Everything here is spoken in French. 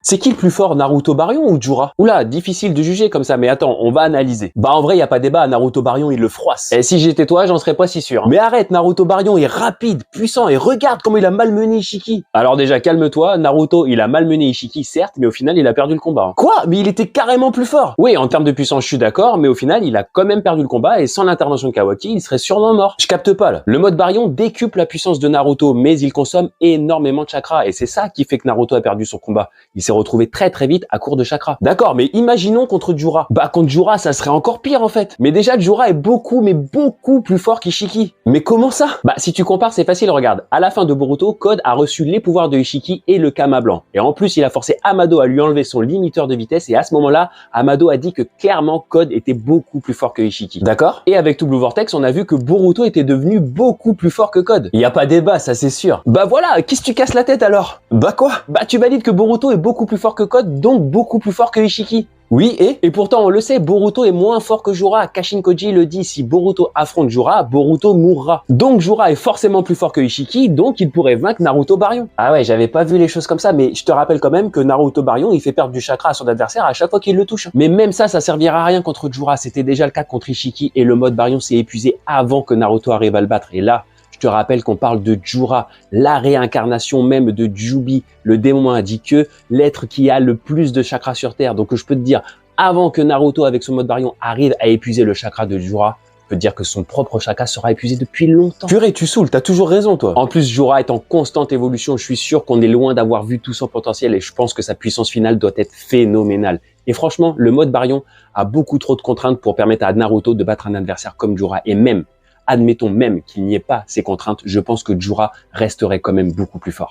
C'est qui le plus fort, Naruto Baryon ou Jura? Oula, difficile de juger comme ça, mais attends, on va analyser. Bah en vrai, y a pas débat, Naruto Baryon, il le froisse. Et si j'étais toi, j'en serais pas si sûr. Mais arrête, Naruto Baryon est rapide, puissant, et regarde comment il a malmené Ishiki. Alors déjà, calme-toi, Naruto, il a malmené Ishiki, certes, mais au final, il a perdu le combat. Quoi? Mais il était carrément plus fort. Oui, en termes de puissance, je suis d'accord, mais au final, il a quand même perdu le combat, et sans l'intervention de Kawaki, il serait sûrement mort. Je capte pas, là. Le mode Baryon décuple la puissance de Naruto, mais il consomme énormément de chakra, et c'est ça qui fait que Naruto a perdu son combat. Il s'est retrouvé très vite à court de chakra. D'accord, mais imaginons contre Jura. Bah contre Jura, ça serait encore pire en fait. Mais déjà, Jura est beaucoup, mais beaucoup plus fort qu'Ishiki. Mais comment ça? Bah si tu compares, c'est facile, regarde. À la fin de Boruto, Code a reçu les pouvoirs de Ishiki et le Kama blanc. Et en plus, il a forcé Amado à lui enlever son limiteur de vitesse et à ce moment-là, Amado a dit que clairement Code était beaucoup plus fort que Ishiki. D'accord? Et avec tout Blue Vortex, on a vu que Boruto était devenu beaucoup plus fort que Code. Il y a pas débat, ça c'est sûr. Bah voilà, qu'est-ce que tu casses la tête alors? Bah quoi? Bah tu valides que Boruto est beaucoup plus fort que Code, donc beaucoup plus fort que Ishiki. Oui, et pourtant on le sait, Boruto est moins fort que Jura. Kashin Koji le dit, si Boruto affronte Jura, Boruto mourra. Donc Jura est forcément plus fort que Ishiki, donc il pourrait vaincre Naruto Baryon. Ah ouais, j'avais pas vu les choses comme ça, mais je te rappelle quand même que Naruto Baryon, il fait perdre du chakra à son adversaire à chaque fois qu'il le touche. Mais même ça servira à rien contre Jura. C'était déjà le cas contre Ishiki et le mode Baryon s'est épuisé avant que Naruto arrive à le battre. Et là, je te rappelle qu'on parle de Jura, la réincarnation même de Jubi. Le démon a dit que l'être qui a le plus de chakras sur Terre. Donc je peux te dire, avant que Naruto avec son mode Baryon arrive à épuiser le chakra de Jura, je peux te dire que son propre chakra sera épuisé depuis longtemps. Purée, tu saoules, t'as toujours raison toi. En plus, Jura est en constante évolution. Je suis sûr qu'on est loin d'avoir vu tout son potentiel et je pense que sa puissance finale doit être phénoménale. Et franchement, le mode Baryon a beaucoup trop de contraintes pour permettre à Naruto de battre un adversaire comme Jura. Et même, admettons même qu'il n'y ait pas ces contraintes, je pense que Jura resterait quand même beaucoup plus fort.